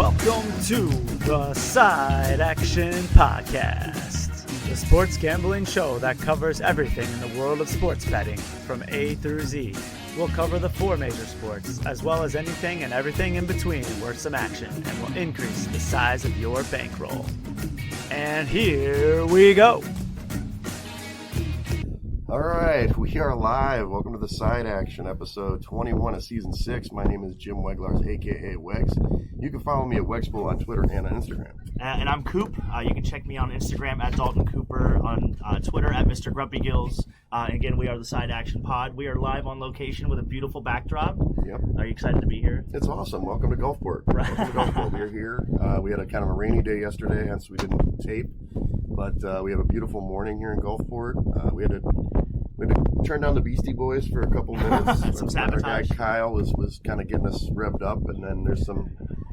Welcome to the Side Action Podcast, the sports gambling show that covers everything in the world of sports betting from A through Z. We'll cover the four major sports, as well as anything and everything in between worth some action, and will increase the size of your bankroll. And here we go. All right, we are live. Welcome to the Side Action, episode 21 of season 6. My name is Jim Weglars, aka Wegs. You can follow me at Wegspool on Twitter and on Instagram. And I'm Coop. You can check me on Instagram at Dalton Cooper, on Twitter at Mr. Grumpy Gills. And again, we are the Side Action Pod. We are live on location with a beautiful backdrop. Yep. Are you excited to be here? It's awesome. Welcome to Gulfport. Right. Welcome to Gulfport. We're here. We had a kind of a rainy day yesterday, hence we didn't tape. But we have a beautiful morning here in Gulfport. We had to turn down the Beastie Boys for a couple minutes. Some sabotage. Our guy Kyle was kind of getting us revved up, and then there's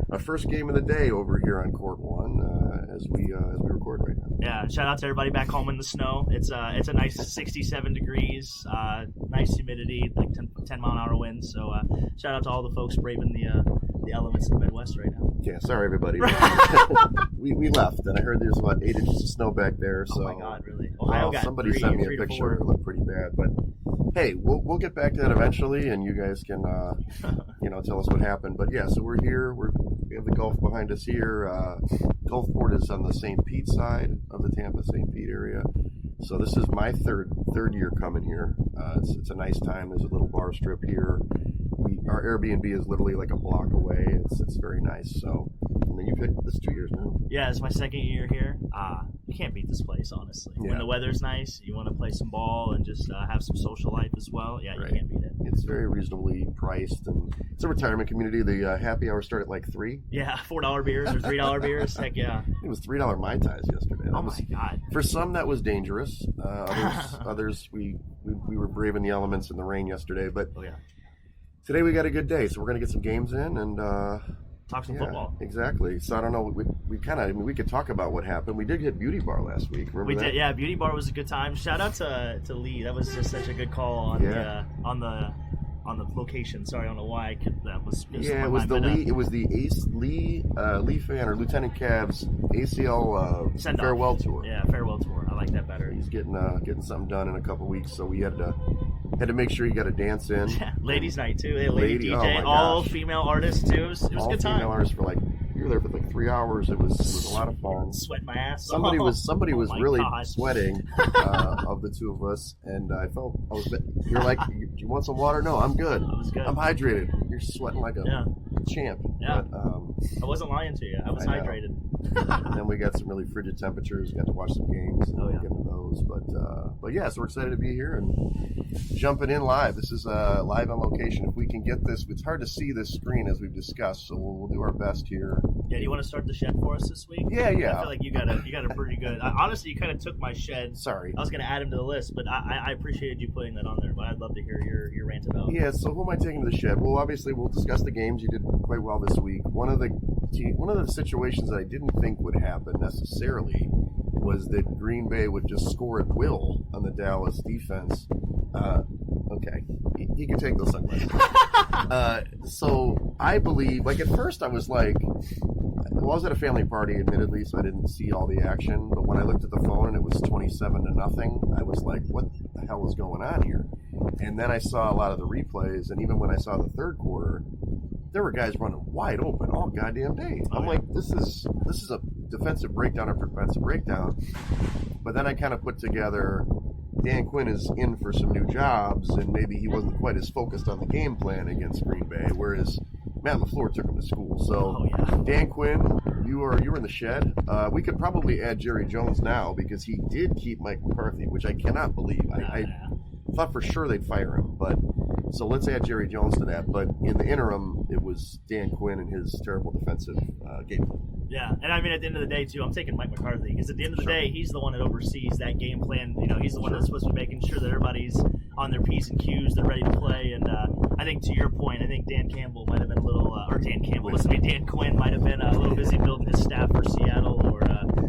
a first game of the day over here on Court 1 as we record right now. Yeah, shout out to everybody back home in the snow. It's a nice 67 degrees, nice humidity, like 10 mile an hour winds. So shout out to all the folks braving the elements of the Midwest right now. Yeah, sorry everybody. we left, and I heard there's about 8 inches of snow back there. So oh my God, really? Ohio got somebody three, sent me a 3 to picture. 4. It looked pretty bad, but hey, we'll get back to that eventually, and you guys can tell us what happened. But yeah, so we're here. We have the Gulf behind us here. Gulfport is on the St. Pete side of the Tampa St. Pete area. So this is my third year coming here. It's a nice time. There's a little bar strip here. Our Airbnb is literally like a block away. It's very nice. So, and then you've hit this 2 years now. Yeah, it's my second year here. You can't beat this place, honestly. Yeah. When the weather's nice, you want to play some ball and just have some social life as well. Yeah, Right. You can't beat it. It's very reasonably priced, and it's a retirement community. The happy hour started at like 3. Yeah, $4 beers or $3 beers. Heck yeah. It was $3 Mai Tais yesterday. Oh my God. For some, that was dangerous. Others, we were braving the elements in the rain yesterday. But Oh yeah. today we got a good day, so we're gonna get some games in and Talk some football. Exactly. So I don't know. We could talk about what happened. We did hit Beauty Bar last week. Remember We that? did, yeah. Beauty Bar was a good time. Shout out to Lee. That was just such a good call on the location. Sorry, I don't know why. That was Yeah, it was the Lee fan or Lieutenant Cav's ACL farewell tour. Yeah, farewell tour. I like that better. He's getting something done in a couple weeks, so we had to make sure he got a dance in. Yeah, ladies' night too. Hey, lady oh DJ, my all gosh. female artists too. It was a good time. All female artists for we were there for like 3 hours. It was a lot of fun. Sweating my ass. Somebody was my really God. sweating of the two of us, and I was. You're like, do you want some water? No, I'm good. I was good. I'm hydrated. You're sweating like a champ. Yeah. But, I wasn't lying to you. I was hydrated. and then we got some really frigid temperatures. Got to watch some games. And get into those. But yeah, so we're excited to be here and jumping in live. This is live on location. If we can get this, it's hard to see this screen as we've discussed, so we'll do our best here. Yeah, do you want to start the shed for us this week? Yeah. I feel like you got a pretty good. Honestly, you kind of took my shed. Sorry. I was going to add him to the list, but I apprecited you putting that on there. But I'd love to hear your rant about. Yeah. So who am I taking to the shed? Well, obviously we'll discuss the games. You did quite well this week. One of the situations that I didn't think would happen necessarily was that Green Bay would just score at will on the Dallas defense. Okay, he can take those sunglasses. So I believe, at first I was like, well, I was at a family party, admittedly, so I didn't see all the action. But when I looked at the phone and it was 27-0, I was like, what the hell is going on here? And then I saw a lot of the replays, and even when I saw the third quarter, there were guys running wide open all goddamn day. I'm like, this is a defensive breakdown after defensive breakdown. But then I kind of put together, Dan Quinn is in for some new jobs, and maybe he wasn't quite as focused on the game plan against Green Bay, whereas Matt LaFleur took him to school. So, Dan Quinn, you were in the shed. We could probably add Jerry Jones now because he did keep Mike McCarthy, which I cannot believe. I thought for sure they'd fire him, but so let's add Jerry Jones to that. But in the interim, it was Dan Quinn and his terrible defensive game plan. Yeah, and I mean, at the end of the day, too, I'm taking Mike McCarthy because at the end of the day, he's the one that oversees that game plan. He's the one that's supposed to be making sure that everybody's on their P's and Q's, they're ready to play. And I think to your point, I think Dan Quinn might have been Dan Quinn might have been a little busy building his staff for Seattle or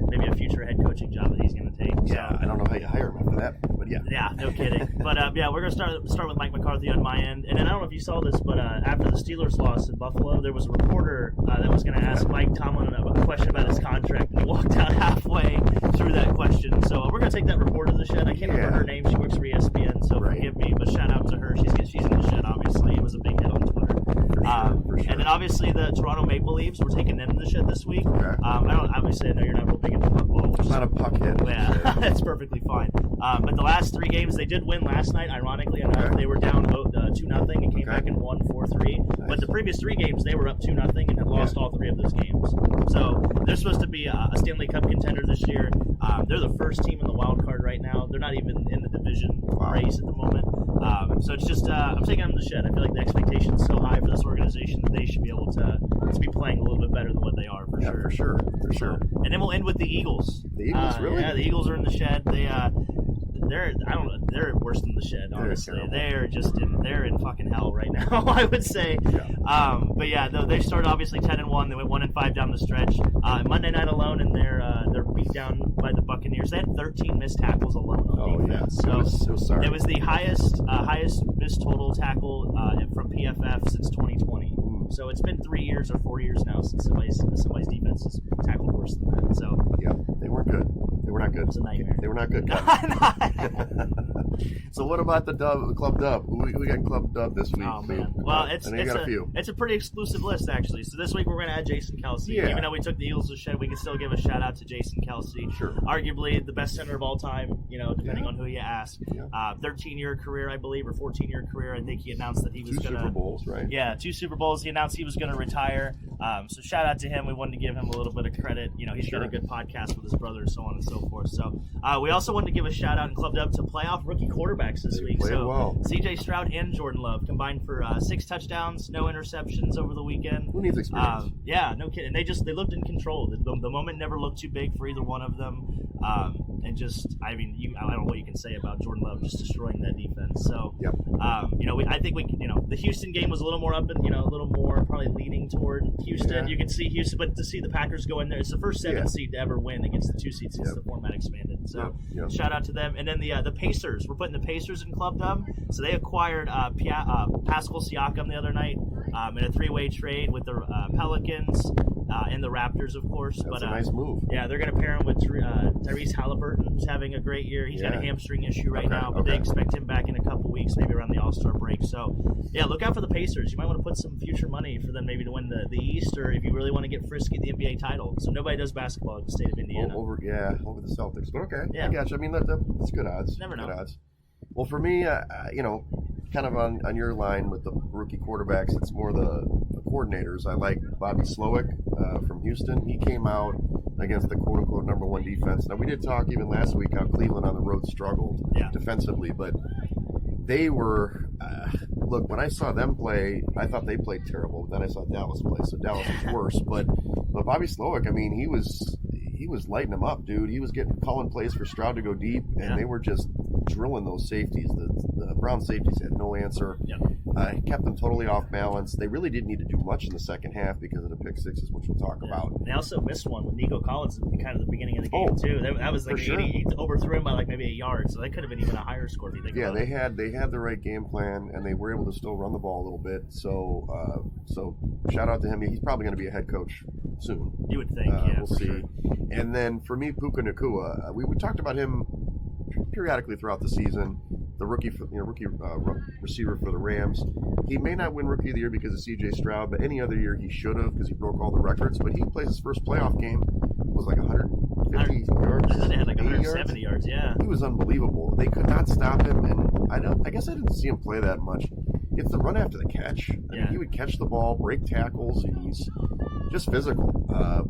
maybe a future head coaching job that he's going to take. Yeah, So, I don't know how you hire him after that, but yeah. yeah, no kidding. But yeah, we're gonna start with Mike McCarthy on my end, and then I don't know if you saw this, but after the Steelers lost in Buffalo, there was a reporter that was gonna ask Mike Tomlin a question about his contract, and he walked out halfway through that question. So we're gonna take that reporter to the shed. I can't remember her name. She works for ESPN, so forgive me, but shout out to her. She's in the shed. Obviously, it was a big hit on Twitter. For sure. And then obviously the Toronto Maple Leafs, we're taking them to the shed this week. Okay. I know you're not real big into football. I'm not a puckhead. Yeah, that's perfectly fine. But the last 3 games, they did win last night, ironically enough. Okay. They were down 2-0 and came back and won 4-3. Nice. But the previous 3 games, they were up 2-0 and have lost all 3 of those games. So they're supposed to be a Stanley Cup contender this year. They're the first team in the wild card right now. They're not even in the division race at the moment. So it's just, I'm taking them to the shed. I feel like the expectation is so high for this organization that they should be able to be playing a little bit better than what they are, for sure. For sure. And then we'll end with the Eagles. The Eagles, really? Yeah, the Eagles are in the shed. They're worse than the shed, honestly. They're in fucking hell right now, I would say. Yeah. But yeah, they started obviously 10-1. They went 1-5 down the stretch. Monday night alone, and they're beat down by the Buccaneers. They had 13 missed tackles alone on defense. Yeah. So sorry. it was the highest missed total tackle from PFF since 2020. So it's been 3 years or 4 years now since somebody's defense has tackled worse than that. So yeah, they weren't good. They were not good. It was a nightmare. They were not good. So what about the Club Dub? Who got Club Dub this week? Oh man, well it's a pretty exclusive list actually. So this week we're going to add Jason Kelce. Yeah. Even though we took the Eagles to the shed, we can still give a shout out to Jason Kelce. Sure. Arguably the best center of all time. Depending on who you ask. Yeah. 13-year career, I believe, or 14-year career. I think he announced that he was going to 2 Super Bowls, right? Yeah, 2 Super Bowls. He announced he was going to retire. So shout out to him. We wanted to give him a little bit of credit. He's got a good podcast with his brother, and so on and so forth. So we also wanted to give a shout out and clubbed up to playoff rookie quarterbers this week. Played well. C.J. Stroud and Jordan Love combined for 6 touchdowns, no interceptions over the weekend. Who needs experience? Yeah, no kidding. They looked in control. The moment never looked too big for either one of them. I don't know what you can say about Jordan Love just destroying that defense. So, yep. I think the Houston game was a little more up and a little more probably leaning toward Houston. Yeah. You can see Houston, but to see the Packers go in there, it's the first 7 seed to ever win against the 2 seed since the format expanded. So, shout out to them. And then the Pacers, we're putting the Pacers in Club Dub. So they acquired Pascal Siakam the other night in a 3-way trade with the Pelicans. And the Raptors, of course. That's a nice move. Yeah, they're going to pair him with Tyrese Halliburton, who's having a great year. He's got a hamstring issue right now, but they expect him back in a couple weeks, maybe around the All-Star break. So, yeah, look out for the Pacers. You might want to put some future money for them maybe to win the East, or if you really want to get frisky, the NBA title. So nobody does basketball in the state of Indiana. Over the Celtics. But okay, yeah. I got you. I mean, that's good odds. Never know. Good odds. Well, for me, kind of on your line with the rookie quarterbacks, it's more the coordinators. I like Bobby Slowick from Houston. He came out against the quote-unquote number 1 defense. Now, we did talk even last week how Cleveland on the road struggled defensively, but they were look, when I saw them play, I thought they played terrible. Then I saw Dallas play, so Dallas was worse. But Bobby Slowick, I mean, he was lighting them up, dude. He was calling plays for Stroud to go deep, and they were just drilling those safeties. The Brown safeties had no answer. Kept them totally off balance. They really didn't need to do much in the second half because of the pick sixes, which we'll talk about. They also missed one with Nico Collins at kind of the beginning of the game too. That was like he overthrew him by like maybe a yard, so that could have been even a higher score if you think about it. They had the right game plan, and they were able to still run the ball a little bit. So shout out to him. He's probably going to be a head coach soon. You would think, we'll see. Sure. And then for me, Puka Nacua, we talked about him periodically throughout the season. The rookie receiver for the Rams. He may not win Rookie of the Year because of C.J. Stroud, but any other year he should have because he broke all the records. But he plays his first playoff game, was like 150 yards. I thought they had like 170 yards. Yeah. He was unbelievable. They could not stop him, and I guess I didn't see him play that much. It's the run after the catch. I mean, he would catch the ball, break tackles, and he's just physical.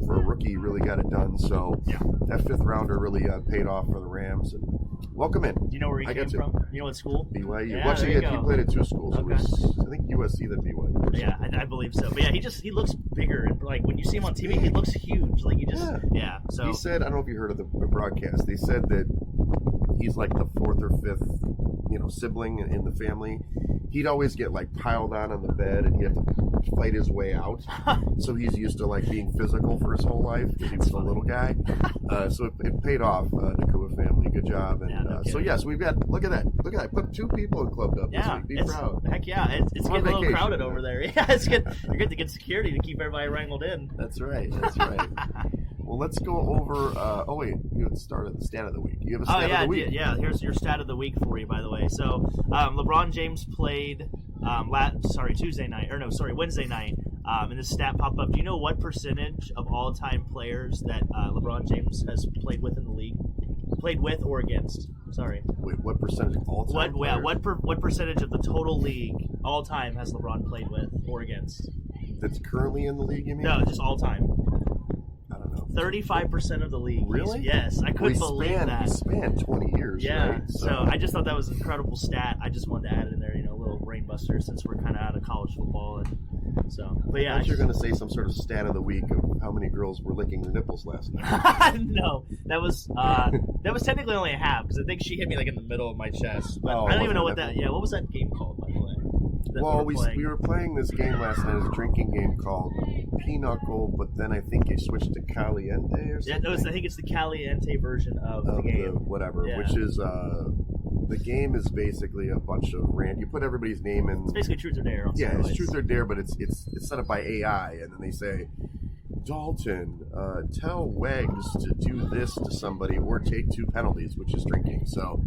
For a rookie, he really got it done. So that 5th rounder really paid off for the Rams. And welcome in. Do you know where he came from? You know what school? BYU. Yeah, Well, actually, he played at 2 schools. Okay. It was, I think USC then BYU. Yeah, I believe so. But yeah, he looks bigger. And like when you see him on TV, he looks huge. Like So he said, I don't know if you heard of the broadcast. They said that he's like the fourth or fifth, sibling in the family. He'd always get like piled on the bed, and he'd have to fight his way out. So he's used to like being physical for his whole life because he was a little guy. So it paid off. Nakua family, good job. And so yes, we've got. Look at that. Put 2 people in Club Up this week. Be proud. Heck yeah, it's getting a little crowded over there. Yeah, it's good. You're good to get security to keep everybody wrangled in. That's right. Well, let's go over. You had started the stat of the week. You have a stat of the week. Yeah. Here's your stat of the week for you, by the way. So, LeBron James played Wednesday night. And this stat popped up. Do you know what percentage of all-time players that LeBron James has played with in the league? Played with or against? Sorry. Wait, what percentage of all-time players? What percentage of the total league all-time has LeBron played with or against? That's currently in the league, you mean? No, just all-time. I don't know. 35% of the league. Really? Yes, I couldn't believe that. He spanned 20 years, yeah, right? So I just thought that was an incredible stat. I just wanted to add it in there, a little brain buster since we're kind of out of college football. But yeah. I thought you were going to say some sort of stat of the week of how many girls were licking their nipples last night. No, that was technically only a half because I think she hit me like in the middle of my chest. But I don't even know what that. Yeah, what was that game called, by the way? We were playing this game last night, a drinking game called Pinochle, but then I think you switched to Caliente or something. Yeah, I think it's the Caliente version of the game. Which is the game is basically a bunch of you put everybody's name in. It's basically truth or dare. It's truth or dare, but it's set up by AI, and then they say, Dalton, tell Wegs to do this to somebody or take 2 penalties, which is drinking. So,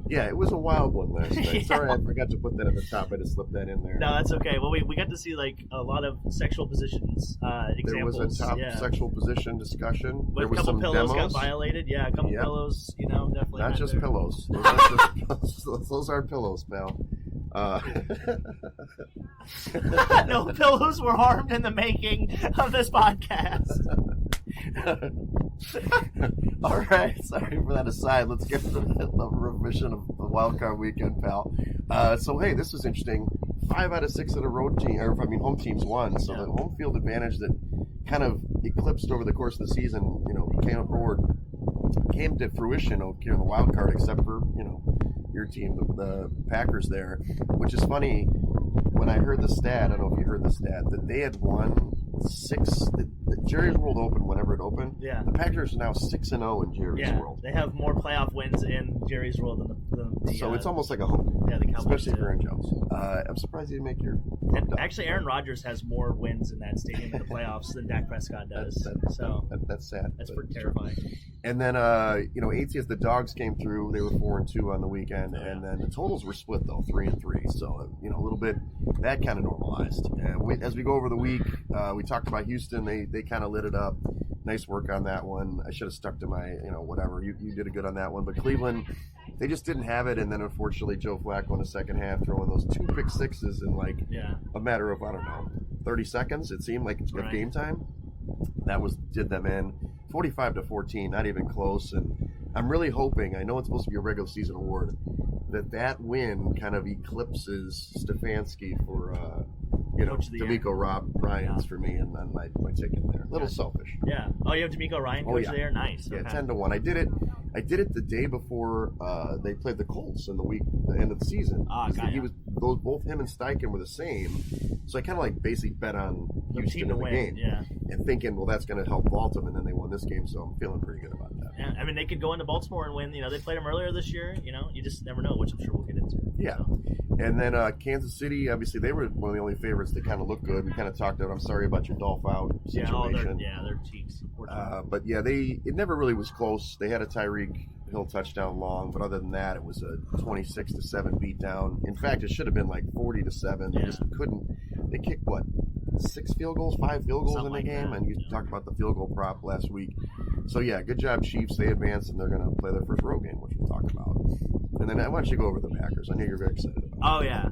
yeah, it was a wild one last night. Yeah. Sorry, I forgot to put that at the top. I just slipped that in there. No, that's okay. Well, we got to see like a lot of sexual positions examples. There was a top sexual position discussion. With there was a couple some pillows demos. got violated. Yeah, a couple pillows. Definitely. Not just there. pillows. Those aren't pillows, pal. No pillows were harmed in the making of this podcast. All right, sorry for that aside. Let's get to the revision of the wild card weekend, pal. So hey, this was interesting. 5 out of 6 of the home teams won. So the home field advantage that kind of eclipsed over the course of the season, came to fruition in the wild card, except for your team, the Packers there, which is funny. When I heard the stat, I don't know if you heard the stat, that they had won 6. The Jerry's World Open, whenever it opened, the Packers are now 6-0 in Jerry's World. They have more playoff wins in Jerry's World than the so it's almost like a home. Yeah, the Cowboys, especially for Aaron Jones. I'm surprised he didn't make your. Actually, Aaron Rodgers has more wins in that stadium in the playoffs than Dak Prescott does. That's sad. That's pretty terrifying. And then ATS, the Dogs came through. They were 4-2 on the weekend, and then the totals were split though, 3-3. So a little bit that kind of normalized. As we go over the week, we talked about Houston. They kind of lit it up. Nice work on that one. I should have stuck to my whatever. You did a good on that one, but Cleveland, they just didn't have it. And then unfortunately, Joe Flacco in the second half throwing those 2 pick sixes in a matter of 30 seconds. It seemed like it's game time. That did them in 45-14, not even close. And I'm really hoping. I know it's supposed to be a regular season award. That win kind of eclipses Stefanski for D'Amico Ryans for me and on my ticket there. A little selfish. Yeah. Oh, you have D'Amico Ryan coach there? Nice. Yeah, 10-1. I did it the day before they played the Colts in the end of the season. Both him and Steichen were the same. So I kind of basically bet on Houston in the game. Yeah. And thinking, well, that's going to help vault them, and then they won this game, so I'm feeling pretty good about that. Yeah, I mean, they could go into Baltimore and win. They played them earlier this year. You just never know, which I'm sure we'll get into. Yeah. So. And then Kansas City, obviously, they were one of the only favorites that kind of looked good. We kind of talked about, I'm sorry about your Dolph out situation. Their cheeks. But yeah, it never really was close. They had a Tyreek Hill touchdown long, but other than that, it was a 26-7 beatdown. In fact, it should have been 40-7. They just couldn't. They kicked 5 field goals in the game, and you talked about the field goal prop last week. So yeah, good job, Chiefs. They advanced, and they're going to play their first road game, which we'll talk about. And then why don't you go over the Packers? I know you're very excited about it. Oh yeah,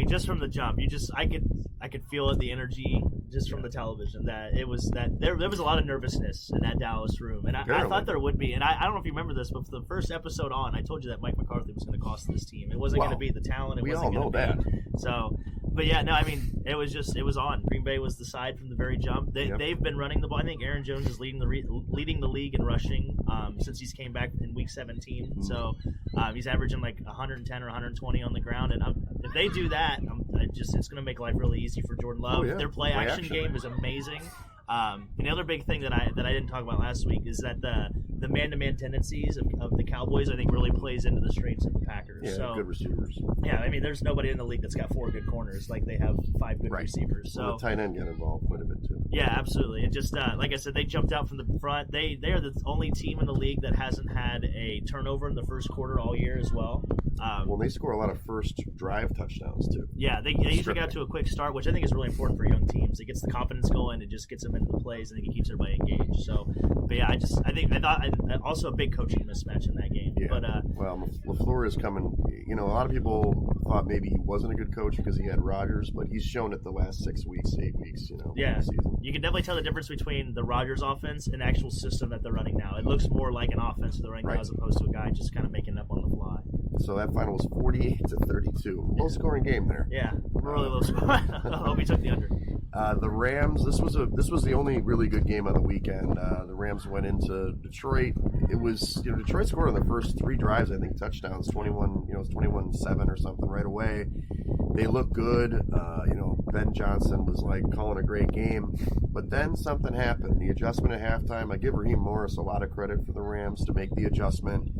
just from the jump, I could feel it, the energy just from the television. That it was that there was a lot of nervousness in that Dallas room, and I thought there would be. And I don't know if you remember this, but for the first episode on, I told you that Mike McCarthy was going to cost this team. It wasn't going to be the talent. It wasn't going to be. So But yeah, no, I mean, it was on. Green Bay was the side from the very jump. They've been running the ball. I think Aaron Jones is leading the league in rushing since he's came back in week 17. Mm-hmm. So he's averaging like 110 or 120 on the ground. And if they do that, it's going to make life really easy for Jordan Love. Oh, yeah. Their play action game is amazing. And the other big thing that I didn't talk about last week is that the man-to-man tendencies of the Cowboys, I think, really plays into the strengths of the Packers. Yeah, so, good receivers. Yeah, I mean, there's nobody in the league that's got 4 good corners like they have 5 good receivers. So well, the tight end got involved quite a bit too. Yeah, absolutely. And just like I said, they jumped out from the front. They are the only team in the league that hasn't had a turnover in the first quarter all year as well. Well, they score a lot of first drive touchdowns too. Yeah, they usually get out to a quick start, which I think is really important for young teams. It gets the confidence going. It just gets them into the plays, and it keeps everybody engaged. So, but yeah, I thought also a big coaching mismatch in that game. Yeah. But well, LaFleur is coming. You know, a lot of people thought maybe he wasn't a good coach because he had Rodgers, but he's shown it the last 6 weeks, 8 weeks. You know, yeah, season. You can definitely tell the difference between the Rodgers offense and the actual system that they're running now. It looks more like an offense they're running now as opposed to a guy just kind of making it up on the fly. So that final was 48-32. Low scoring game there. Yeah, really low scoring. I hope he took the under. The Rams. This was the only really good game of the weekend. The Rams went into Detroit. It was Detroit scored on the first 3 drives. I think touchdowns. 21. It was 21-7 or something right away. They looked good. Ben Johnson was like calling a great game, but then something happened. The adjustment at halftime. I give Raheem Morris a lot of credit for the Rams to make the adjustment,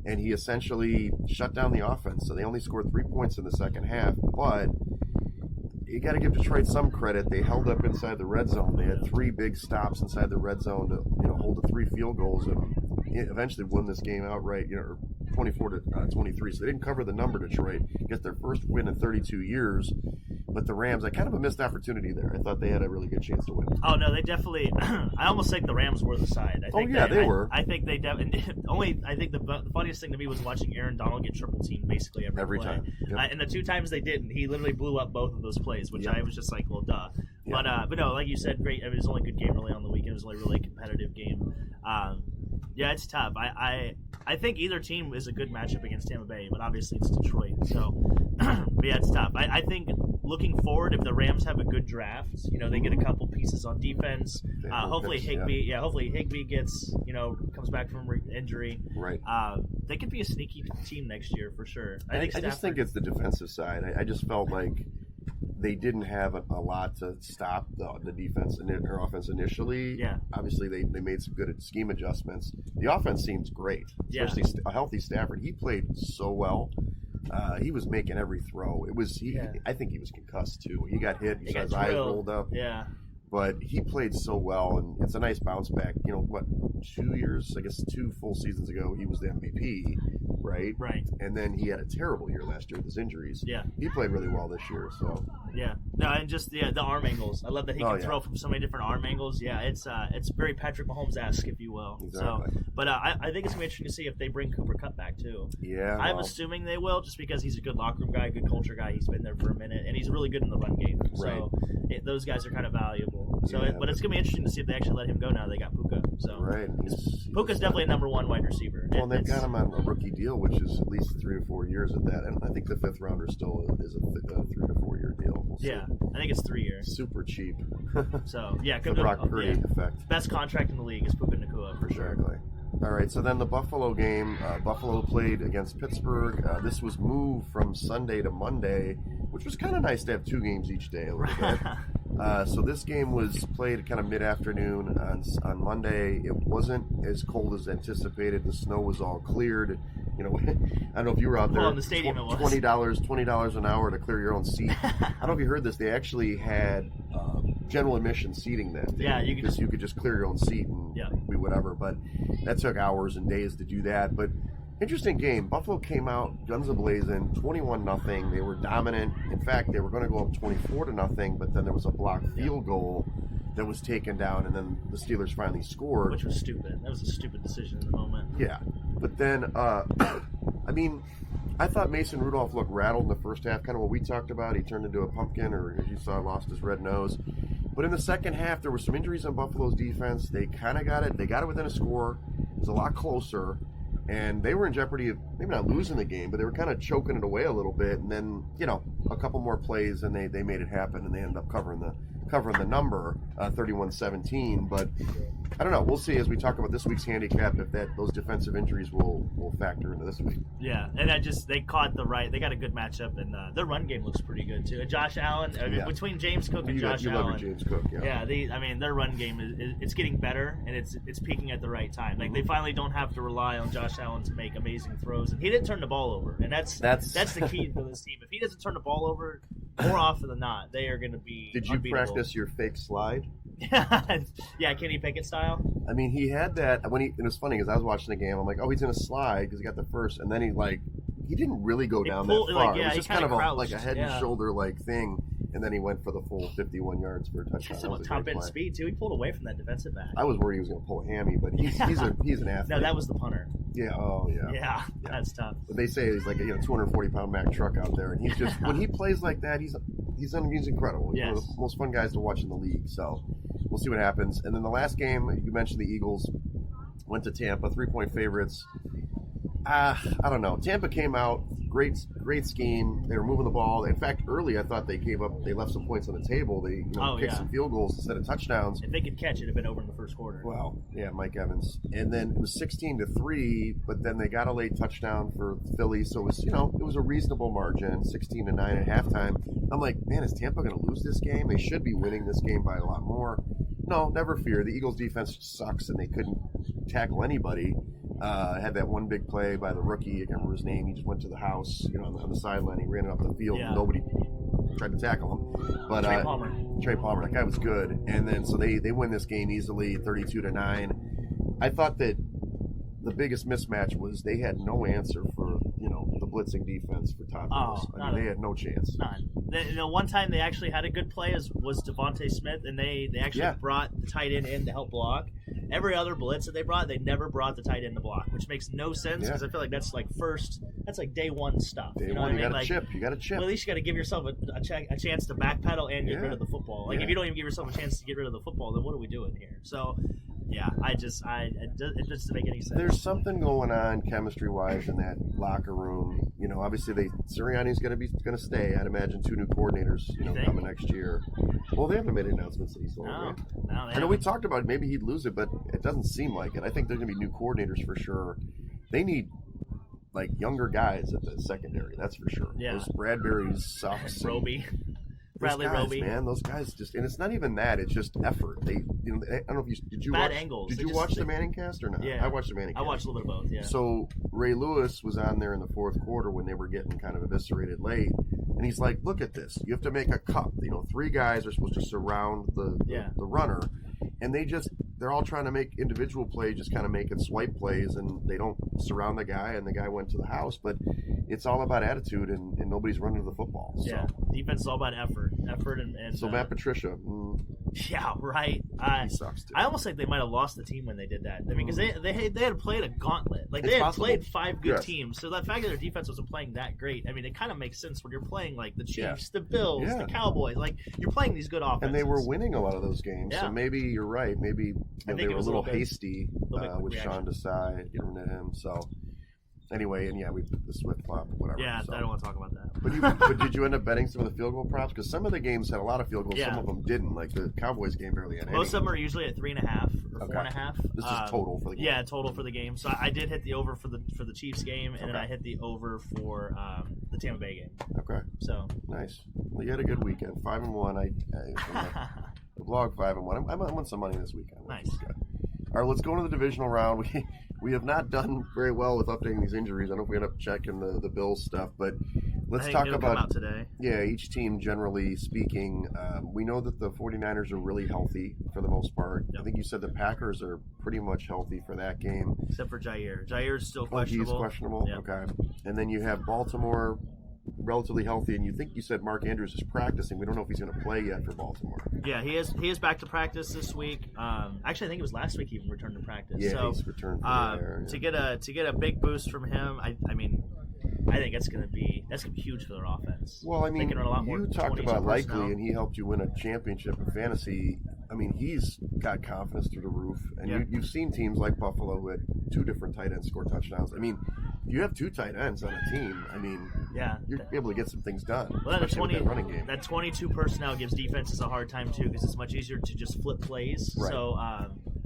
and he essentially shut down the offense. So they only scored 3 points in the second half, but you got to give Detroit some credit. They held up inside the red zone. They had 3 big stops inside the red zone to hold to 3 field goals and eventually won this game outright. 24-23. So they didn't cover the number. Detroit get their first win in 32 years. But the Rams, I kind of a missed opportunity there. I thought they had a really good chance to win. Oh no, they definitely. I almost think the Rams were the side. I think they were. I think they definitely. I think the funniest thing to me was watching Aaron Donald get triple teamed basically every play. Time. Yep. And the 2 times they didn't, he literally blew up both of those plays, which I was just like, well, duh. Yep. But no, like you said, great. I mean, it was only a good game really on the weekend. It was only a really competitive game. Yeah, it's tough. I think either team is a good matchup against Tampa Bay, but obviously it's Detroit. So, but yeah, it's tough. I think looking forward, if the Rams have a good draft, they get a couple pieces on defense. Hopefully Higbee, hopefully Higbee gets, comes back from injury. Right. They could be a sneaky team next year for sure. I just think it's the defensive side. I just felt like they didn't have a lot to stop the defense or offense initially. Yeah. Obviously, they made some good scheme adjustments. The offense seems great, especially a healthy Stafford. He played so well. He was making every throw. I think he was concussed too. He got hit. His eyes rolled up. Yeah. But he played so well, and it's a nice bounce back. 2 years, I guess 2 full seasons ago, he was the MVP, right? Right. And then he had a terrible year last year with his injuries. Yeah. He played really well this year, so. Yeah. No, and just the arm angles. I love that he can throw from so many different arm angles. Yeah, it's very Patrick Mahomes-esque, if you will. Exactly. So, but I think it's going to be interesting to see if they bring Cooper Kupp back, too. Yeah. I'm assuming they will, just because he's a good locker room guy, good culture guy. He's been there for a minute, and he's really good in the run game. So those guys are kind of valuable. So, but it's going to be interesting to see if they actually let him go now they got Puka. So right. Puka's definitely a number 1 wide receiver. Well, and they've got him on a rookie deal, which is at least 3 or 4 years at that. And I think the 5th rounder still is a 3 to 4 year deal. I think it's 3 years. Super cheap. So, yeah. The Brock Purdy effect. Best contract in the league is Puka Nacua, for sure. Exactly. All right, so then the Buffalo game. Buffalo played against Pittsburgh. This was moved from Sunday to Monday, which was kind of nice to have 2 games each day a little bit. So this game was played kind of mid-afternoon on Monday. It wasn't as cold as anticipated. The snow was all cleared. I don't know if you were out there. Well, in the stadium it was. $20 an hour to clear your own seat. I don't know if you heard this. They actually had general admission seating then. Yeah, you could just clear your own seat and be whatever. But that took hours and days to do that. But interesting game. Buffalo came out guns a-blazing, 21-0. They were dominant. In fact, they were going to go up 24-0, but then there was a blocked field goal that was taken down, and then the Steelers finally scored. Which was stupid. That was a stupid decision in the moment. Yeah. But then, I thought Mason Rudolph looked rattled in the first half, kind of what we talked about. He turned into a pumpkin, or as you saw, lost his red nose. But in the second half, there were some injuries on Buffalo's defense. They kind of got it. They got it within a score. It was a lot closer. And they were in jeopardy of maybe not losing the game, but they were kind of choking it away a little bit. And then, a couple more plays, and they made it happen, and they ended up covering the number, 31-17. But I don't know. We'll see as we talk about this week's handicap if those defensive injuries will factor into this week. Yeah, and they caught they got a good matchup, and their run game looks pretty good too. And Josh Allen, between James Cook and Josh Allen, love your James Cook, yeah. Their run game it's getting better, and it's peaking at the right time. Like they finally don't have to rely on Josh Allen to make amazing throws, and he didn't turn the ball over, and that's the key for this team. If he doesn't turn the ball over more often than not, they are going to be. Did you unbeatable. practice your fake slide? Yeah, Kenny Pickett style. I mean, he had that it was funny because I was watching the game. I'm like, oh, he's gonna slide because he got the first, and then he didn't really go down that far. It was just kind of a head and shoulder thing, and then he went for the full 51 yards for a touchdown. That's top end speed too. He pulled away from that defensive back. I was worried he was going to pull a hammy, but he's an athlete. No, that was the punner. Yeah. Oh, yeah. Yeah, that's tough. But they say he's like a 240-pound Mack truck out there, and he's just when he plays like that, he's incredible. He's one of the most fun guys to watch in the league. So we'll see what happens. And then the last game, you mentioned the Eagles went to Tampa, 3-point favorites. I don't know. Tampa came out, great scheme. They were moving the ball. In fact, early I thought they left some points on the table. They kicked some field goals instead of touchdowns. If they could catch it, it'd have been over in the first quarter. Well, yeah, Mike Evans. And then it was 16-3, but then they got a late touchdown for Philly, so it was a reasonable margin, 16-9 at halftime. I'm like, man, is Tampa going to lose this game? They should be winning this game by a lot more. No, never fear. The Eagles' defense sucks, and they couldn't tackle anybody. Had that one big play by the rookie. I can't remember his name. He just went to the house, on the sideline. He ran it up the field. Yeah. Nobody tried to tackle him. But Trey Palmer, that guy was good. And then so they win this game easily, 32-9. I thought that the biggest mismatch was they had no answer for the blitzing defense for Todd Bowles. They had no chance. None. The one time they actually had a good play was Devontae Smith, and they actually brought the tight end in to help block. Every other blitz that they brought, they never brought the tight end to block, which makes no sense because I feel like that's like day one stuff. Day one, you got a chip. You got a chip. Well, at least you got to give yourself a chance to backpedal and get rid of the football. Like if you don't even give yourself a chance to get rid of the football, then what are we doing here? So. Yeah, it doesn't make any sense. There's something going on chemistry-wise in that locker room. Obviously Sirianni's going to stay. I'd imagine 2 new coordinators, coming next year. Well, they haven't made announcements that he's going. I know we talked about maybe he'd lose it, but it doesn't seem like it. I think there's going to be new coordinators for sure. They need younger guys at the secondary. That's for sure. Yeah. Those Bradbury's sucks. Bradley Roby, man, those guys and it's not even that; it's just effort. They, I don't know if did you bad watch, angles. Did you watch the Manning cast or not? Yeah, I watched the Manning cast. I watched a little bit of both. Yeah. So Ray Lewis was on there in the fourth quarter when they were getting kind of eviscerated late, and he's like, "Look at this! You have to make a cup. 3 guys are supposed to surround the runner, and they're all trying to make individual plays, just kind of making swipe plays, and they don't surround the guy, and the guy went to the house. But it's all about attitude, and nobody's running to the football. So. Yeah, defense is all about effort, and so Matt Patricia. Yeah, right. He sucks too. I almost think they might have lost the team when they did that. I mean, because they had played a gauntlet. They had played 5 good teams. So the fact that their defense wasn't playing that great, I mean, it kind of makes sense when you're playing the Chiefs, the Bills, the Cowboys. You're playing these good offenses. And they were winning a lot of those games. Yeah. So maybe you're right. Maybe they were a little hasty with Sean Desai, getting rid of him. So. Anyway, and the Swift flop, whatever. Yeah, so. I don't want to talk about that. But did you end up betting some of the field goal props? Because some of the games had a lot of field goals, some of them didn't. Like the Cowboys game barely had any. Most of them are usually at 3.5 or 4.5. This is total for the game. Yeah, total for the game. So I did hit the over for the Chiefs game, and then I hit the over for the Tampa Bay game. Okay. So nice. Well, you had a good weekend. 5-1. I blog 5-1. I won some money this weekend. Nice. All right, let's go into the divisional round. We have not done very well with updating these injuries. I don't know if we end up checking the Bills stuff, but let's talk about come out today. Yeah, each team generally speaking. We know that the 49ers are really healthy for the most part. Yep. I think you said the Packers are pretty much healthy for that game. Except for Jair. Jair's still questionable. He's questionable? Yep. Okay. And then you have Baltimore relatively healthy, and you said Mark Andrews is practicing. We don't know if he's going to play yet for Baltimore. Yeah, he is back to practice this week. Actually, I think it was last week he even returned to practice. Yeah, so, he's returned from there. Yeah. To get a big boost from him, I think that's going to be huge for their offense. Well, I mean, they can run a lot more you talked about likely, and he helped you win a championship in fantasy. mean, he's got confidence through the roof. And Yeah. you've seen teams like Buffalo who had 2 different tight ends score touchdowns. I mean, if you have 2 tight ends on a team, I mean, you're able to get some things done. Well, especially with that running game. That 22 personnel gives defenses a hard time, too, because it's much easier to just flip plays. Right. So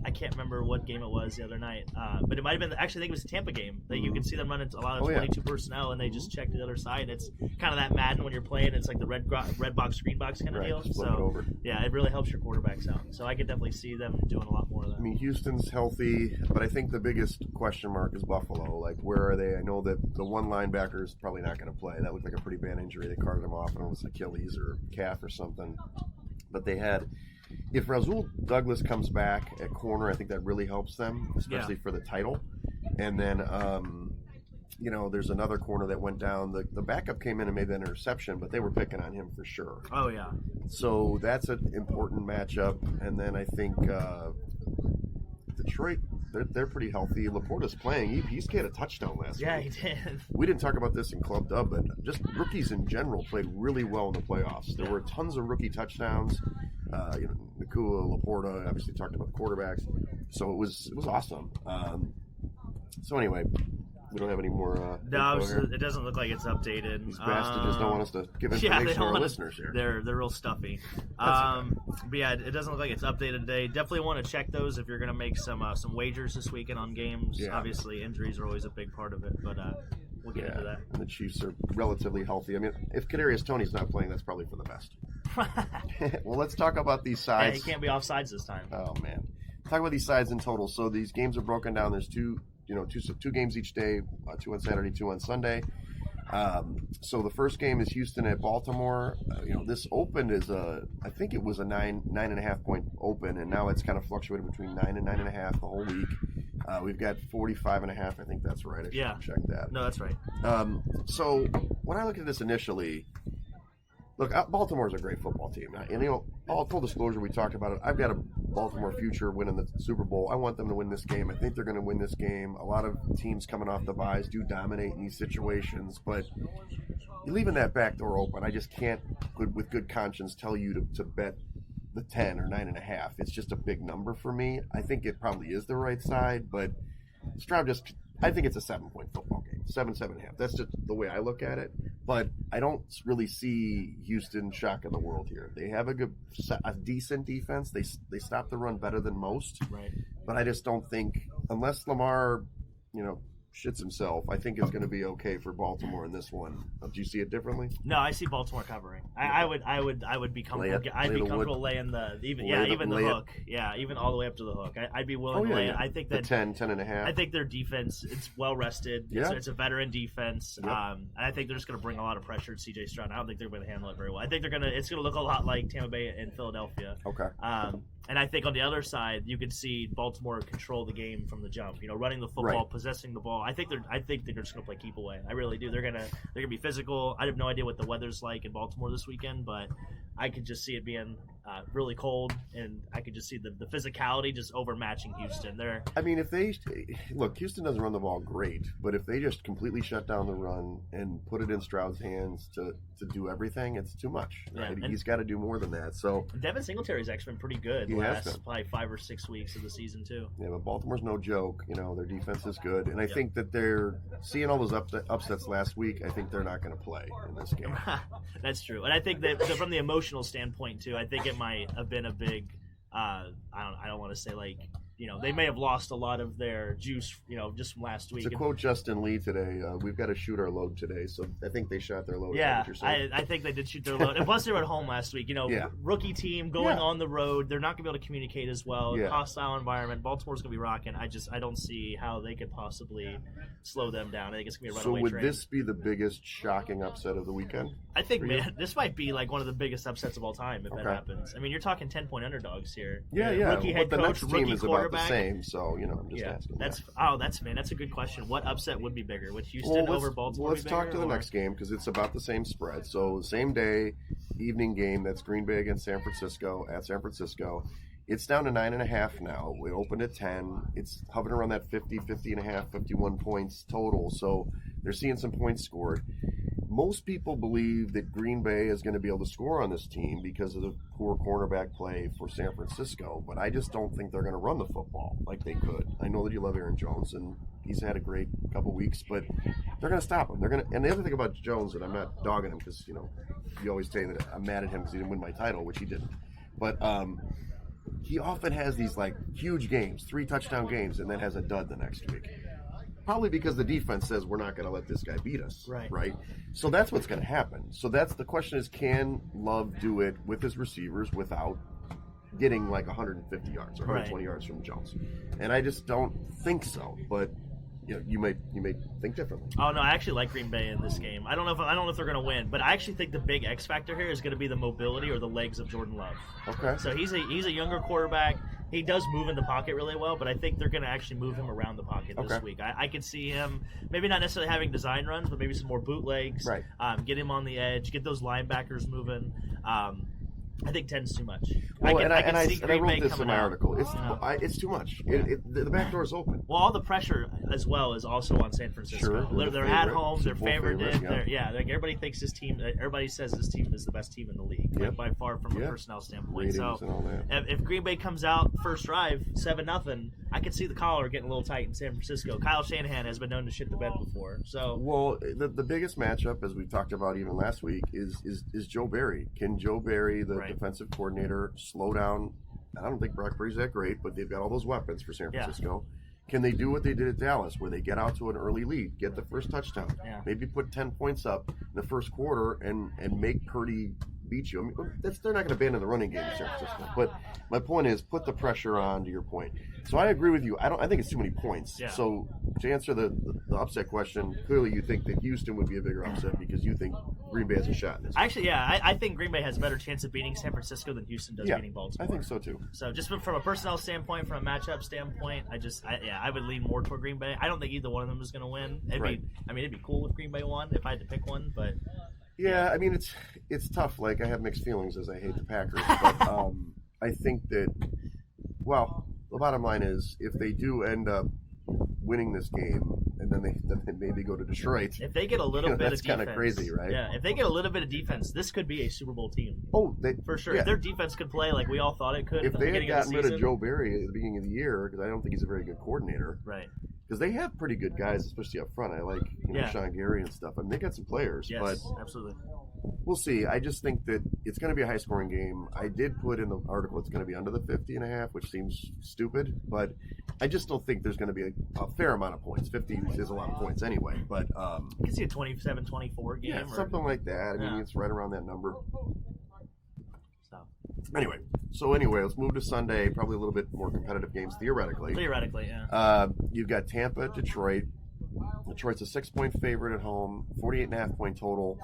I can't remember what game it was the other night, but it might have been, actually, I think it was the Tampa game. That you could see them running a lot of 22 personnel, and they just check the other side. It's kind of that Madden when you're playing. It's like the red box, green box kind of deal. Just flip So, it over. yeah, it really helps your quarterbacks out. So I could definitely see them doing a lot more of that. I mean, Houston's healthy, but I think the biggest question mark is Buffalo. Like, where are they? I know that the one linebacker is probably not going to play. That looked like a pretty bad injury. They carted him off, and it was Achilles or calf or something. But they had, if Rasul Douglas comes back at corner, I think that really helps them, especially for the title. And then, there's another corner that went down. The backup came in and made that interception, but they were picking on him for sure. Oh, yeah. So that's an important matchup. And then I think Detroit, they're pretty healthy. Laporta's playing. He's got a touchdown last week. Yeah, he did. We didn't talk about this in Club Dub, but just rookies in general played really well in the playoffs. There were tons of rookie touchdowns. Nakua, Laporta, obviously talked about the quarterbacks. So it was awesome. So anyway, we don't have any more. No, info here. it doesn't look like it's updated. These bastards don't want us to give information to our listeners here. They're real stuffy. But yeah, it doesn't look like it's updated today. Definitely want to check those if you're going to make some wagers this weekend on games. Yeah. Obviously, injuries are always a big part of it, but we'll get into that. And the Chiefs are relatively healthy. I mean, if Kadarius Toney's not playing, that's probably for the best. Well, let's talk about these sides. Yeah, he can't be offsides this time. Oh man, talk about these sides in total. So these games are broken down. There's two games each day, 2 on Saturday, 2 on Sunday. So the first game is Houston at Baltimore. This opened as I think it was a 9.5 point open, and now it's kind of fluctuated between 9 and 9.5 the whole week. We've got 45.5. I think that's right. I should check that. No, that's right. So when I look at this initially, look, Baltimore's a great football team. And, all full disclosure, we talked about it. I've got a Baltimore future winning the Super Bowl. I want them to win this game. I think they're going to win this game. A lot of teams coming off the byes do dominate in these situations, but you're leaving that back door open. I just can't, with good conscience, tell you to bet the 10 or 9.5. It's just a big number for me. I think it probably is the right side, but Stroud I think it's a 7-point football game. 7.5. That's just the way I look at it. But I don't really see Houston shocking the world here. They have a decent defense. They stop the run better than most. Right. But I just don't think, unless Lamar, shits himself, I think it's going to be okay for Baltimore in this one. Do you see it differently? No, I see Baltimore covering. I would be comfortable. I'd be comfortable laying the hook. Yeah, even all the way up to the hook. I'd be willing to lay it. I think that 10.5. I think their defense, it's well rested. It's a veteran defense. Yep. And I think they're just going to bring a lot of pressure to CJ Stroud. I don't think they're going to handle it very well. I think it's going to look a lot like Tampa Bay and Philadelphia. Okay. And I think on the other side, you could see Baltimore control the game from the jump. Running the football, possessing the ball. I think they're just going to play keep away. I really do. They're gonna be physical. I have no idea what the weather's like in Baltimore this weekend, but I could just see it being really cold, and I could just see the physicality just overmatching Houston. If they look, Houston doesn't run the ball great, but if they just completely shut down the run and put it in Stroud's hands to do everything, it's too much. Right? He's got to do more than that. So Devin Singletary's actually been pretty good the last probably 5 or 6 weeks of the season too. Yeah, but Baltimore's no joke. Their defense is good, and I think that they're seeing all those upsets last week. I think they're not going to play in this game. That's true, and I think that from the emotional standpoint too, I think it might have been a big. I don't want to say they may have lost a lot of their juice, just from last week. To quote Justin Lee today, we've got to shoot our load today, so I think they shot their load. Yeah, I think they did shoot their load. And plus, they were at home last week. Rookie team going on the road. They're not going to be able to communicate as well. Yeah. Hostile environment. Baltimore's going to be rocking. I don't see how they could possibly slow them down. I think it's going to be a runaway train. So would this be the biggest shocking upset of the weekend? I think, man, this might be like one of the biggest upsets of all time if that happens. I mean, you're talking 10-point underdogs here. Yeah. Rookie head but the coach, next team rookie is quarterback. about the same, so I'm just asking. That's a good question. What upset would be bigger? Would Houston over Baltimore? Let's talk to the next game because it's about the same spread. So same day, evening game. That's Green Bay against San Francisco at San Francisco. It's down to 9.5 now. We opened at 10. It's hovering around that 50.5, 51 points total. So they're seeing some points scored. most people believe that Green Bay is going to be able to score on this team because of the poor cornerback play for San Francisco, but I just don't think they're going to run the football like they could. I know that you love Aaron Jones, and he's had a great couple weeks, but they're going to stop him. And the other thing about Jones, and I'm not dogging him because, you always say that I'm mad at him because he didn't win my title, which he didn't. But he often has these, like, huge games, 3 touchdown games, and then has a dud the next week. Probably because the defense says we're not going to let this guy beat us, right? So that's what's going to happen. So that's the question is, can Love do it with his receivers without getting like 150 yards or 120 yards from Jones? And I just don't think so. But you may think differently. Oh no, I actually like Green Bay in this game. I don't know if they're going to win, but I actually think the big X factor here is going to be the mobility or the legs of Jordan Love. Okay. So he's a younger quarterback. He does move in the pocket really well, but I think they're going to actually move him around the pocket this week. I could see him maybe not necessarily having design runs, but maybe some more bootlegs. Right. Get him on the edge, get those linebackers moving. I think 10's too much. Well, I wrote this in my article. It's too much. The back door is open. Well, all the pressure as well is also on San Francisco. Sure, they're at home. They're favored. Like everybody thinks this team. Everybody says this team is the best team in the league, by far from a personnel standpoint. Ratings and all that. If Green Bay comes out first drive 7-0, I could see the collar getting a little tight in San Francisco. Kyle Shanahan has been known to shit the bed before. So well, the biggest matchup, as we talked about even last week, is Joe Barry. Can Joe Barry, the defensive coordinator, slow down? I don't think Brock Purdy's that great, but they've got all those weapons for San Francisco. Can they do what they did at Dallas, where they get out to an early lead, get the first touchdown, maybe put 10 points up in the first quarter, and make Purdy beat you? I mean, they're not going to abandon the running game in San Francisco. But my point is, put the pressure on. To your point, so I agree with you. I think it's too many points. Yeah. So to answer the upset question, clearly you think that Houston would be a bigger upset because you think Green Bay has a shot in this. Actually, I think Green Bay has a better chance of beating San Francisco than Houston does beating Baltimore. I think so too. So just from a personnel standpoint, from a matchup standpoint, I would lean more toward Green Bay. I don't think either one of them is going to win. It'd be cool if Green Bay won if I had to pick one, but. Yeah, I mean it's tough. Like, I have mixed feelings as I hate the Packers, but I think that, well, the bottom line is if they do end up winning this game and then they maybe go to Detroit. If they get a little bit of defense, that's kind of crazy, right? Yeah, if they get a little bit of defense, this could be a Super Bowl team. Oh, for sure. Yeah. If their defense could play like we all thought it could. If they had gotten rid of of Joe Barry at the beginning of the year, because I don't think he's a very good coordinator, right? Because they have pretty good guys, especially up front. I like Sean Gary and stuff. I mean, they got some players, but absolutely. We'll see. I just think that it's going to be a high-scoring game. I did put in the article it's going to be under the 50.5, which seems stupid, but I just don't think there's going to be a fair amount of points. 50 is a lot of points anyway, but you can see a 27-24 game. Yeah, something like that. I mean, it's right around that number. Anyway, let's move to Sunday. Probably a little bit more competitive games, theoretically. Yeah. You've got Tampa, Detroit. Detroit's a 6-point favorite at home, 48.5-point total.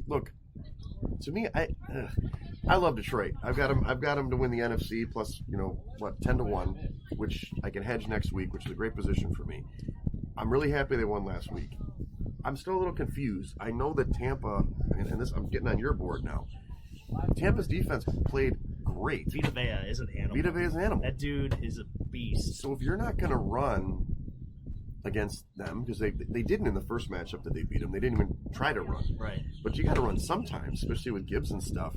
Look, to me, I love Detroit. I've got them to win the NFC plus 10-1, which I can hedge next week, which is a great position for me. I'm really happy they won last week. I'm still a little confused. I know that Tampa, and this I'm getting on your board now. Tampa's defense played great. Vita Vea is an animal. That dude is a beast. So if you're not going to run against them, because they didn't in the first matchup that they beat them, they didn't even try to run. Right. But you got to run sometimes, especially with Gibbs and stuff.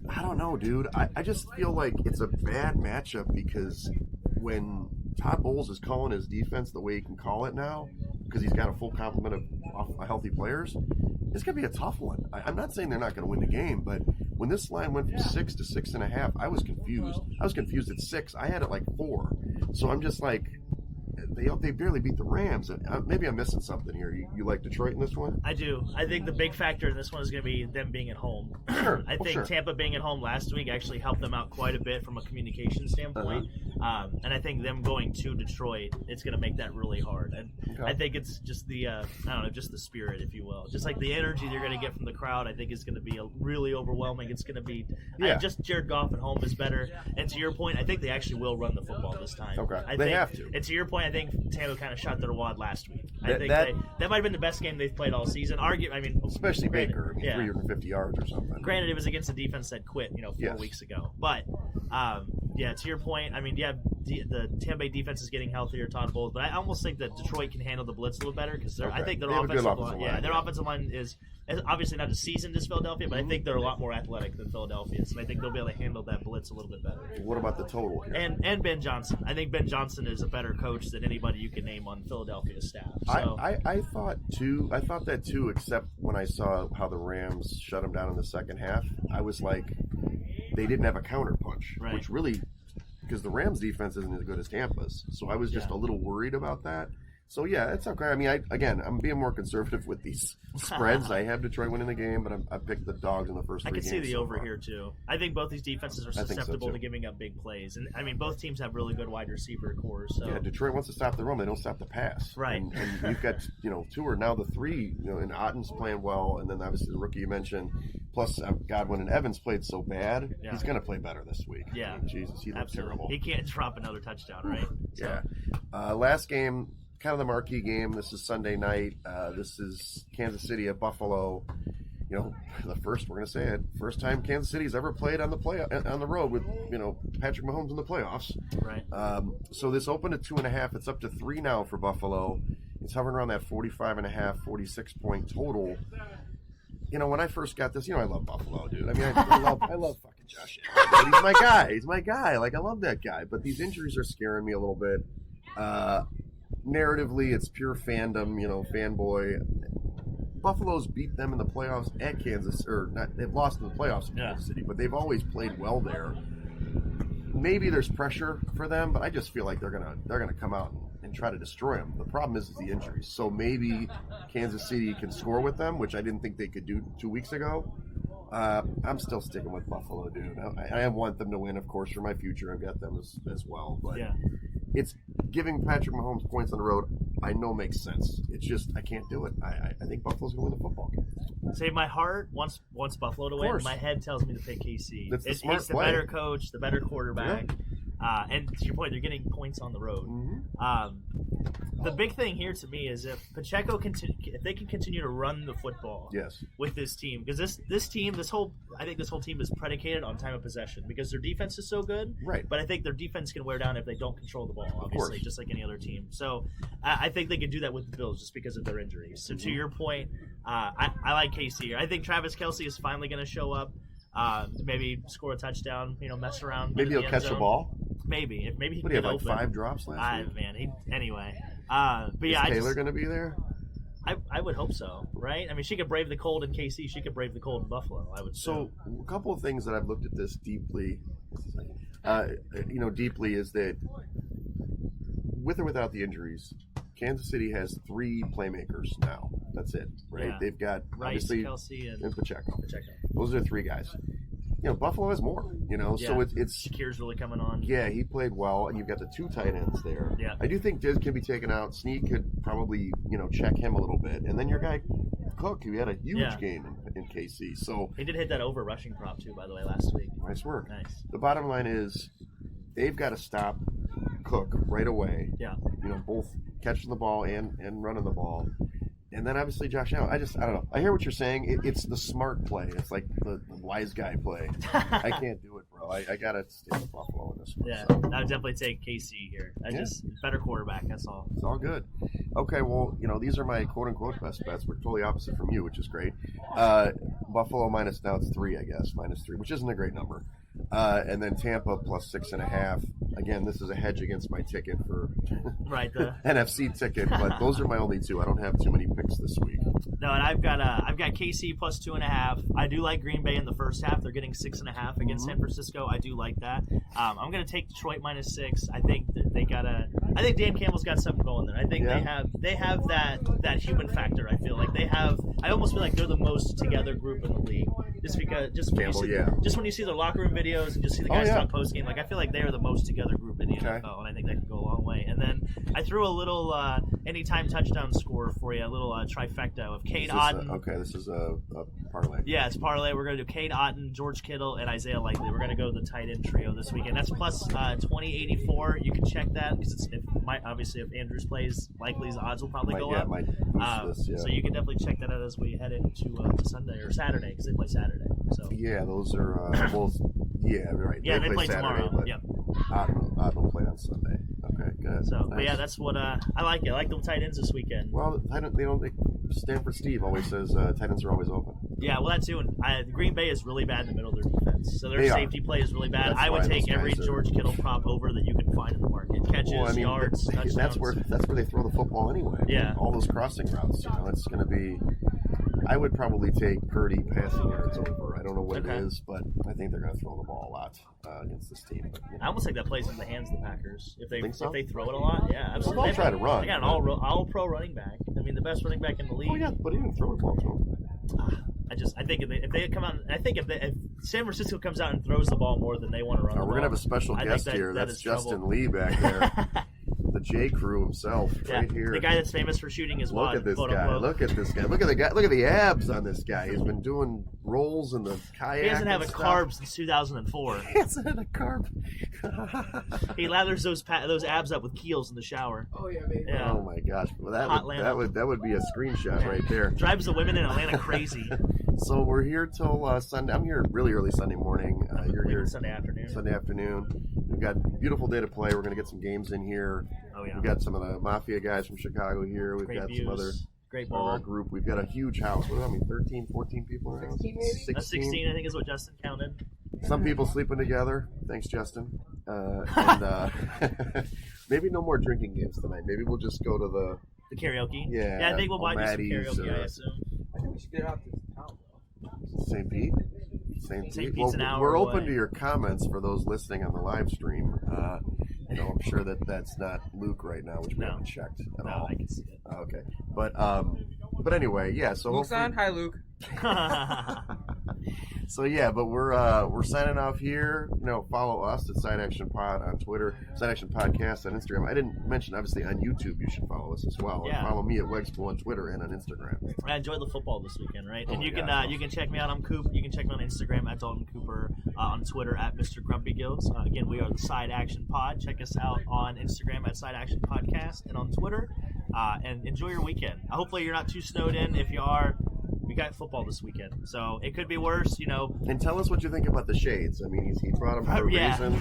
I don't know, dude. I just feel like it's a bad matchup because when Todd Bowles is calling his defense the way he can call it now, because he's got a full complement of healthy players, it's going to be a tough one. I'm not saying they're not going to win the game, but when this line went from 6 to 6.5, I was confused. I was confused at 6. I had it like 4. So I'm just like, they barely beat the Rams. Maybe I'm missing something here. You like Detroit in this one? I do. I think the big factor in this one is going to be them being at home. Sure. I think Tampa being at home last week actually helped them out quite a bit from a communication standpoint. And I think them going to Detroit, it's going to make that really hard. And I think it's just the just the spirit, if you will. Just like the energy you're going to get from the crowd, I think is going to be really overwhelming. It's going to be just Jared Goff at home is better. And to your point, I think they actually will run the football this time. They have to. And to your point, I think Tampa kind of shot their wad last week. I think that might have been the best game they've played all season. Especially Baker, 350 yards or something. Granted, it was against a defense that quit, 4 weeks ago. But Yeah, to your point, I mean, the Tampa Bay defense is getting healthier, Todd Bowles, but I almost think that Detroit can handle the blitz a little better because I think their offensive line, their offensive line is obviously not as seasoned as Philadelphia, but I think they're a lot more athletic than Philadelphia's, and I think they'll be able to handle that blitz a little bit better. What about the total here? And Ben Johnson. I think Ben Johnson is a better coach than anybody you can name on Philadelphia's staff. So. I thought that too, except when I saw how the Rams shut them down in the second half. I was like, they didn't have a counter punch, which really, because the Rams defense isn't as good as Tampa's. So I was just a little worried about that. So, yeah, it's okay. I mean, I'm being more conservative with these spreads. I have Detroit winning the game, but I picked the dogs in the first 3 games. I can see the over here, too. I think both these defenses are susceptible to giving up big plays. And, I mean, both teams have really good wide receiver cores. So. Yeah, Detroit wants to stop the run. They don't stop the pass. Right. And you've got, two or now the three, and Otten's playing well, and then obviously the rookie you mentioned. Plus, Godwin and Evans played so bad, he's going to play better this week. Yeah. I mean, Jesus, he looked terrible. He can't drop another touchdown, right? Yeah. Last game, kind of the marquee game. This is Sunday night. This is Kansas City at Buffalo. First time Kansas City's ever played on the road with Patrick Mahomes in the playoffs. Right. So this opened at 2.5. It's up to 3 now for Buffalo. It's hovering around that 45.5, 46 point total. When I first got this, I love Buffalo, dude. I mean, I love fucking Josh Allen. He's my guy. He's my guy. Like, I love that guy. But these injuries are scaring me a little bit. Narratively, it's pure fandom, fanboy. Buffalo's beat them in the playoffs at Kansas, or not? They've lost in the playoffs in Kansas City, but they've always played well there. Maybe there's pressure for them, but I just feel like they're gonna come out and try to destroy them. The problem is the injuries. So maybe Kansas City can score with them, which I didn't think they could do 2 weeks ago. I'm still sticking with Buffalo, dude. I want them to win, of course, for my future. I've got them as well, but it's giving Patrick Mahomes points on the road. I know makes sense. It's just I can't do it. I think Buffalo's going to win the football game. Say my heart wants Buffalo to win. My head tells me to pick KC. It's the better coach, the better quarterback. And to your point, they're getting points on the road. Mm-hmm. The big thing here to me is if Pacheco if they can continue to run the football with this team, because I think this whole team is predicated on time of possession because their defense is so good. Right. But I think their defense can wear down if they don't control the ball, obviously, just like any other team. So I think they can do that with the Bills just because of their injuries. So to your point, I like KC. I think Travis Kelce is finally going to show up. Maybe score a touchdown, mess around. Maybe he'll catch the ball. Maybe he can get he have open. 5 drops last week? Man, anyway. But is Taylor going to be there? I would hope so, right? I mean, she could brave the cold in KC. She could brave the cold in Buffalo, I would say. So a couple of things that I've looked at this deeply, deeply is that with or without the injuries, Kansas City has 3 playmakers now. That's it, right? Yeah. They've got Rice, obviously Kelce, and Pacheco. Those are 3 guys. Buffalo has more, so it's Shakir's really coming on. Yeah, he played well, and you've got the 2 tight ends there. Yeah. I do think Diz can be taken out. Snead could probably, check him a little bit. And then your guy, Cook, who had a huge game in KC. So he did hit that over rushing prop, too, by the way, last week. Nice work. Nice. The bottom line is they've got to stop Cook right away. Yeah. Both catching the ball and running the ball. And then obviously Josh Allen. I don't know. I hear what you're saying. It's the smart play. It's like the wise guy play. I can't do it, bro. I gotta stay with Buffalo in this one. Yeah, so. I would definitely take KC here. Just better quarterback. That's all. It's all good. Okay, well, these are my quote unquote best bets. We're totally opposite from you, which is great. Buffalo minus now it's 3, I guess, -3, which isn't a great number. And then Tampa plus 6.5. Again, this is a hedge against my ticket for the NFC ticket, but those are my only 2. I don't have too many picks this week. No, and I've got KC plus 2.5. I do like Green Bay in the first half. They're getting 6.5 against San Francisco. I do like that. I'm going to take Detroit -6. I think I think Dan Campbell's got something going there. I think they have that human factor. I feel like I almost feel like they're the most together group in the league. Just when you see their locker room videos and just see the guys talk post game, I feel like they are the most together group in the NFL, and I think that could go a long way. And then I threw a little anytime touchdown score for you, a little trifecta of Cade Otton. This is a parlay. Yeah, it's parlay. We're going to do Cade Otton, George Kittle, and Isaiah Likely. We're going to go the tight end trio this weekend. That's plus 2084. You can check that because obviously if Andrews plays, Likely's odds will probably go up. So you can definitely check that out as we head into Sunday or Saturday because they play Saturday. So those are right. Yeah, they play Saturday, tomorrow. But Yep. Odd will play on Sunday. Okay, good. So, nice. But yeah, that's what I like it. I like the tight ends this weekend. Well, Stanford Steve always says tight ends are always open. Yeah, well, that too. And Green Bay is really bad in the middle of their defense. So their safety play is really bad. That's I would why take those every guys are- George Kittle prop over that you can find in the market. Catches, yards, touchdowns. that's where they throw the football anyway. Yeah. All those crossing routes. It's going to be. I would probably take Purdy passing yards over. I don't know what it is, but I think they're going to throw the ball a lot against this team. But, I almost think that plays in the hands of the Packers if they so? if they throw it a lot. Yeah, absolutely. Well, they'll try to run. They got an all-pro running back. I mean, the best running back in the league. Oh yeah, but he didn't throw the ball to him. I think if they come out, if San Francisco comes out and throws the ball more than they want to run, We're going to have a special guest here. That's Justin Lee back there. The J Crew himself, right here. The guy that's famous for shooting his wad. Look at this guy. Look at this guy. Look at the guy. Look at the abs on this guy. He's been doing rolls in the kayak. He hasn't had a carb since 2004. He hasn't had a carb. He lathers those abs up with Keels in the shower. Oh yeah, baby. Yeah. Oh my gosh. Well, that would be a screenshot right there. Drives the women in Atlanta crazy. So we're here till Sunday. I'm here really early Sunday morning. You're here Sunday afternoon. Sunday afternoon. We've got a beautiful day to play. We're going to get some games in here. Oh yeah. We've got some of the Mafia guys from Chicago here. We've got some other great part of our group. We've got a huge house. What do I mean, 13, 14 people around? 16 maybe? 16? That's 16, I think, is what Justin counted. Some people sleeping together. Thanks, Justin. Maybe no more drinking games tonight. Maybe we'll just go to the karaoke. Yeah, I think we'll buy some Maddie's, karaoke. I assume. I think we should get out to town. St. Pete. St. Pete's Well, an hour we're open away. to your comments for those listening on the live stream. I'm sure that's not Luke right now, which we haven't checked at all. I can see it. Okay, but anyway, yeah. So Luke's on. Hi, Luke. So yeah, but we're signing off here. Follow us at Side Action Pod on Twitter, Side Action Podcast on Instagram. I didn't mention, obviously, on YouTube you should follow us as well. Yeah. And follow me at Wegs on Twitter and on Instagram. I enjoyed the football this weekend, right? Oh And my you can gosh. you can check me out on Coop. You can check me on Instagram at Dalton Cooper, on Twitter at Mr. Grumpy Gills. Again, we are the Side Action Pod. Check us out on Instagram at Side Action Podcast and on Twitter. And enjoy your weekend. Hopefully you're not too snowed in. If you are, we got football this weekend, so it could be worse. And tell us what you think about the shades. I mean, he brought them for a reason.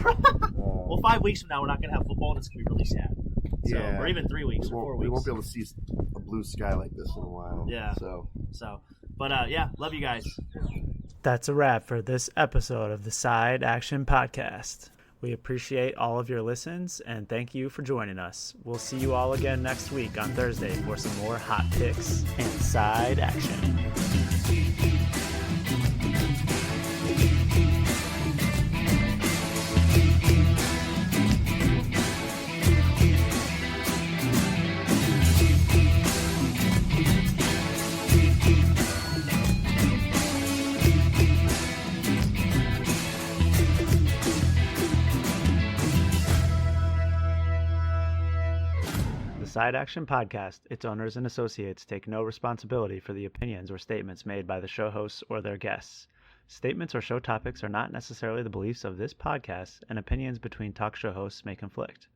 Well, 5 weeks from now we're not going to have football, and it's going to be really sad. So, Yeah. or even 3 weeks or 4 weeks. We won't be able to see a blue sky like this in a while. Yeah. So, but love you guys. That's a wrap for this episode of the Side Action Podcast. We appreciate all of your listens and thank you for joining us. We'll see you all again next week on Thursday for some more hot picks and side action. Side Action Podcast, its owners and associates take no responsibility for the opinions or statements made by the show hosts or their guests. Statements or show topics are not necessarily the beliefs of this podcast, and opinions between talk show hosts may conflict.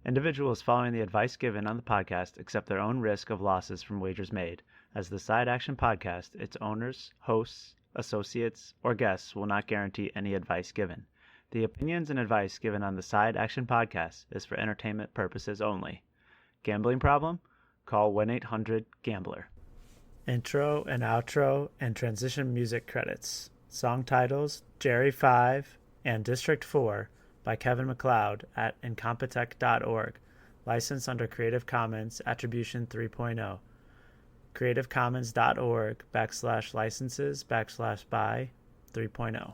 Individuals following the advice given on the podcast accept their own risk of losses from wagers made, as the Side Action Podcast, its owners, hosts, associates, or guests will not guarantee any advice given. The opinions and advice given on the Side Action Podcast is for entertainment purposes only. Gambling problem? Call 1-800-GAMBLER. Intro and outro and transition music credits. Song titles Jerry 5 and District 4 by Kevin MacLeod at incompetech.org. Licensed under Creative Commons Attribution 3.0. creativecommons.org/licenses/by 3.0.